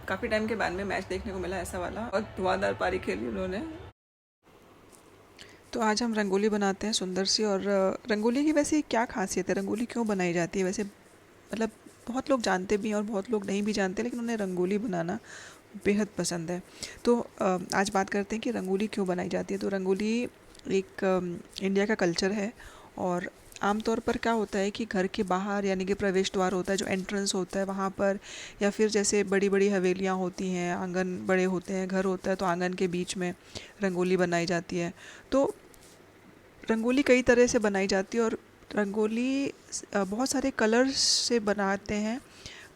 काफ़ी टाइम के बाद में मैच देखने को मिला ऐसा वाला, और धुआंधार पारी खेली उन्होंने। तो आज हम रंगोली बनाते हैं सुंदर सी। और रंगोली की वैसे क्या खासियत है, रंगोली क्यों बनाई जाती है? वैसे मतलब बहुत लोग जानते भी हैं और बहुत लोग नहीं भी जानते, लेकिन उन्हें रंगोली बनाना बेहद पसंद है। तो आज बात करते हैं कि रंगोली क्यों बनाई जाती है। तो रंगोली एक इंडिया का कल्चर है। और आमतौर पर क्या होता है कि घर के बाहर, यानी कि प्रवेश द्वार होता है, जो एंट्रेंस होता है वहाँ पर, या फिर जैसे बड़ी बड़ी हवेलियाँ होती हैं, आंगन बड़े होते हैं, घर होता है, तो आंगन के बीच में रंगोली बनाई जाती है। तो रंगोली कई तरह से बनाई जाती है। और रंगोली बहुत सारे कलर्स से बनाते हैं।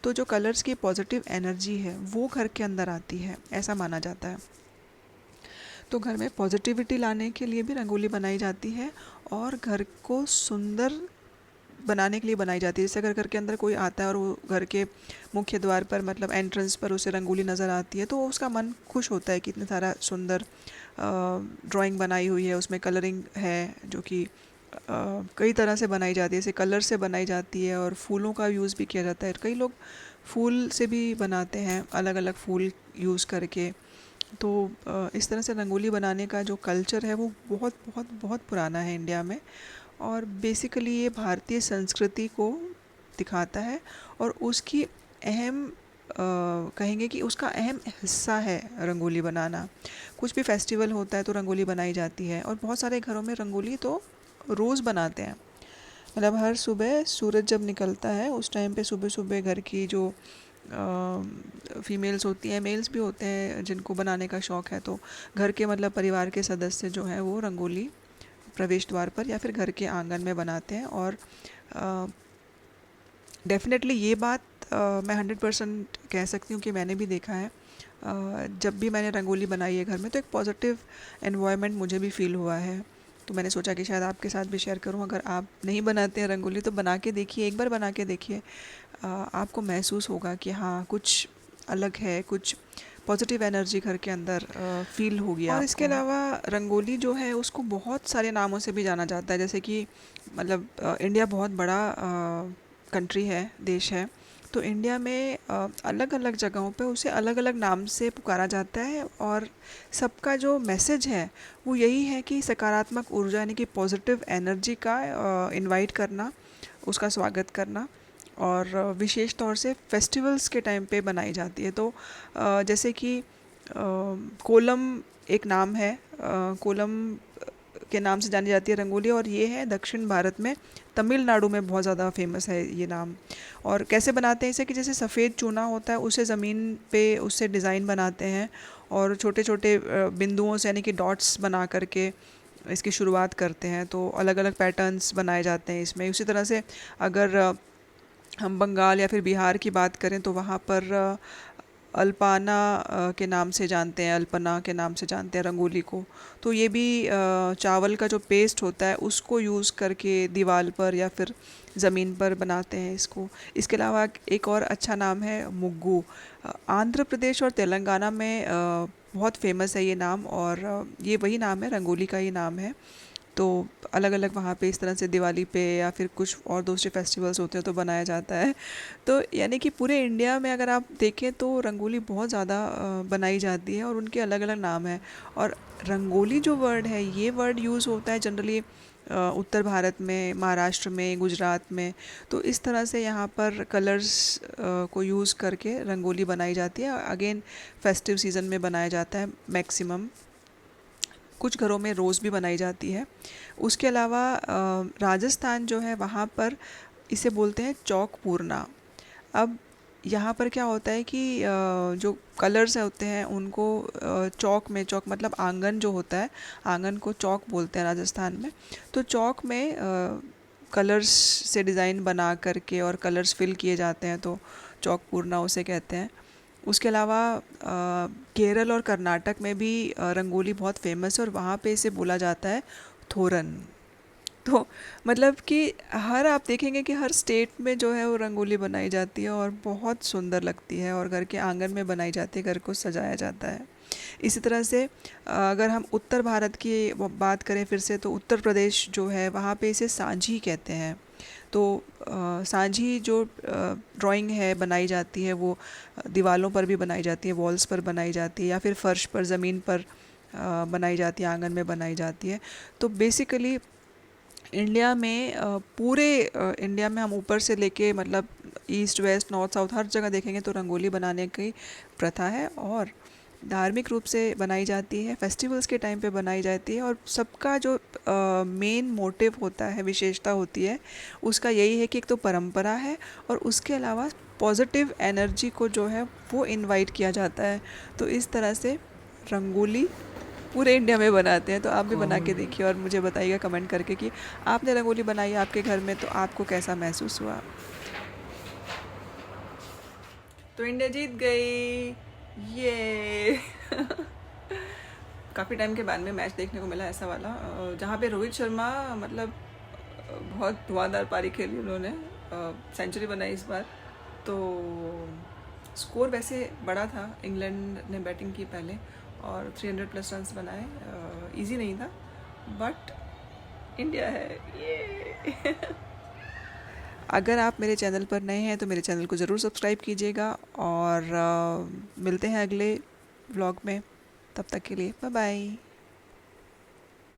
तो जो कलर्स की पॉजिटिव एनर्जी है वो घर के अंदर आती है, ऐसा माना जाता है। तो घर में पॉजिटिविटी लाने के लिए भी रंगोली बनाई जाती है, और घर को सुंदर बनाने के लिए बनाई जाती है। जैसे अगर घर के अंदर कोई आता है और वो घर के मुख्य द्वार पर, मतलब एंट्रेंस पर उसे रंगोली नज़र आती है, तो उसका मन खुश होता है कि इतने सारा सुंदर ड्राइंग बनाई हुई है, उसमें कलरिंग है, जो कि कई तरह से बनाई जाती है। जैसे कलर से बनाई जाती है, और फूलों का यूज़ भी किया जाता है। कई लोग फूल से भी बनाते हैं, अलग अलग फूल यूज़ करके। तो इस तरह से रंगोली बनाने का जो कल्चर है वो बहुत बहुत बहुत पुराना है इंडिया में। और बेसिकली ये भारतीय संस्कृति को दिखाता है, और उसकी अहम कहेंगे कि उसका अहम हिस्सा है रंगोली बनाना। कुछ भी फेस्टिवल होता है तो रंगोली बनाई जाती है, और बहुत सारे घरों में रंगोली तो रोज़ बनाते हैं। मतलब हर सुबह सूरज जब निकलता है उस टाइम पे सुबह सुबह घर की जो फीमेल्स होती हैं, मेल्स भी होते हैं जिनको बनाने का शौक़ है, तो घर के मतलब परिवार के सदस्य जो हैं वो रंगोली प्रवेश द्वार पर या फिर घर के आंगन में बनाते हैं। और डेफ़िनेटली ये बात मैं 100% कह सकती हूँ कि मैंने भी देखा है। जब भी मैंने रंगोली बनाई है घर में, तो एक पॉजिटिव एनवायरनमेंट मुझे भी फ़ील हुआ है। तो मैंने सोचा कि शायद आपके साथ भी शेयर करूँ। अगर आप नहीं बनाते हैं रंगोली तो बना के देखिए, एक बार बना के देखिए। आपको महसूस होगा कि हाँ, कुछ अलग है, कुछ पॉजिटिव एनर्जी घर के अंदर फ़ील होगी। और इसके अलावा रंगोली जो है उसको बहुत सारे नामों से भी जाना जाता है। जैसे कि मतलब इंडिया बहुत बड़ा कंट्री है, देश है। तो इंडिया में अलग अलग जगहों पे उसे अलग अलग नाम से पुकारा जाता है, और सबका जो मैसेज है वो यही है कि सकारात्मक ऊर्जा, यानी कि पॉजिटिव एनर्जी का इनवाइट करना, उसका स्वागत करना। और विशेष तौर से फेस्टिवल्स के टाइम पे बनाई जाती है। तो जैसे कि कोलम एक नाम है, कोलम के नाम से जानी जाती है रंगोली, और ये है दक्षिण भारत में, तमिलनाडु में बहुत ज़्यादा फेमस है ये नाम। और कैसे बनाते हैं इसे, कि जैसे सफ़ेद चूना होता है उसे ज़मीन पे उससे डिज़ाइन बनाते हैं, और छोटे छोटे बिंदुओं से, यानी कि डॉट्स बना करके इसकी शुरुआत करते हैं। तो अलग अलग पैटर्न्स बनाए जाते हैं इसमें। उसी तरह से अगर हम बंगाल या फिर बिहार की बात करें तो वहाँ पर अल्पाना के नाम से जानते हैं, अल्पना के नाम से जानते हैं रंगोली को। तो ये भी चावल का जो पेस्ट होता है उसको यूज़ करके दीवार पर या फिर ज़मीन पर बनाते हैं इसको। इसके अलावा एक और अच्छा नाम है मुग्गू। आंध्र प्रदेश और तेलंगाना में बहुत फेमस है ये नाम, और ये वही नाम है, रंगोली का ही नाम है। तो अलग अलग वहाँ पे इस तरह से दिवाली पे या फिर कुछ और दूसरे फेस्टिवल्स होते हैं तो बनाया जाता है। तो यानी कि पूरे इंडिया में अगर आप देखें तो रंगोली बहुत ज़्यादा बनाई जाती है, और उनके अलग अलग नाम हैं। और रंगोली जो वर्ड है, ये वर्ड यूज़ होता है जनरली उत्तर भारत में, महाराष्ट्र में, गुजरात में। तो इस तरह से यहाँ पर कलर्स को यूज़ करके रंगोली बनाई जाती है। अगेन फेस्टिव सीज़न में बनाया जाता है मैक्सिमम। कुछ घरों में रोज़ भी बनाई जाती है। उसके अलावा राजस्थान जो है वहाँ पर इसे बोलते हैं चौक पूर्णा। अब यहाँ पर क्या होता है कि जो कलर्स होते हैं उनको चौक में, चौक मतलब आंगन जो होता है, आंगन को चौक बोलते हैं राजस्थान में। तो चौक में कलर्स से डिज़ाइन बना करके और कलर्स फिल किए जाते हैं, तो चौक पूर्णा उसे कहते हैं। उसके अलावा केरल और कर्नाटक में भी रंगोली बहुत फेमस है, और वहाँ पे इसे बोला जाता है थोरन। तो मतलब कि हर आप देखेंगे कि हर स्टेट में जो है वो रंगोली बनाई जाती है, और बहुत सुंदर लगती है, और घर के आंगन में बनाई जाती है, घर को सजाया जाता है। इसी तरह से अगर हम उत्तर भारत की बात करें फिर से, तो उत्तर प्रदेश जो है वहाँ पे इसे सांझी कहते हैं। तो सांझी जो ड्राइंग है बनाई जाती है वो दीवालों पर भी बनाई जाती है, वॉल्स पर बनाई जाती है, या फिर फर्श पर, ज़मीन पर बनाई जाती है, आंगन में बनाई जाती है। तो बेसिकली इंडिया में पूरे इंडिया में हम ऊपर से लेके मतलब ईस्ट वेस्ट नॉर्थ साउथ हर जगह देखेंगे तो रंगोली बनाने की प्रथा है, और धार्मिक रूप से बनाई जाती है, फेस्टिवल्स के टाइम पे बनाई जाती है, और सबका जो मेन मोटिव होता है, विशेषता होती है, उसका यही है कि एक तो परंपरा है, और उसके अलावा पॉजिटिव एनर्जी को जो है वो इनवाइट किया जाता है। तो इस तरह से रंगोली पूरे इंडिया में बनाते हैं। तो आप भी बना के देखिए और मुझे बताइएगा कमेंट करके कि आपने रंगोली बनाई आपके घर में, तो आपको कैसा महसूस हुआ। तो इंडिया जीत गई, ये काफ़ी टाइम के बाद में मैच देखने को मिला ऐसा वाला, जहाँ पे रोहित शर्मा मतलब बहुत धुआंधार पारी खेली उन्होंने, सेंचुरी बनाई इस बार। तो स्कोर वैसे बड़ा था, इंग्लैंड ने बैटिंग की पहले और 300 प्लस रन्स बनाए, इजी नहीं था, बट इंडिया है ये अगर आप मेरे चैनल पर नए हैं तो मेरे चैनल को ज़रूर सब्सक्राइब कीजिएगा, और मिलते हैं अगले व्लॉग में। तब तक के लिए बाय बाय।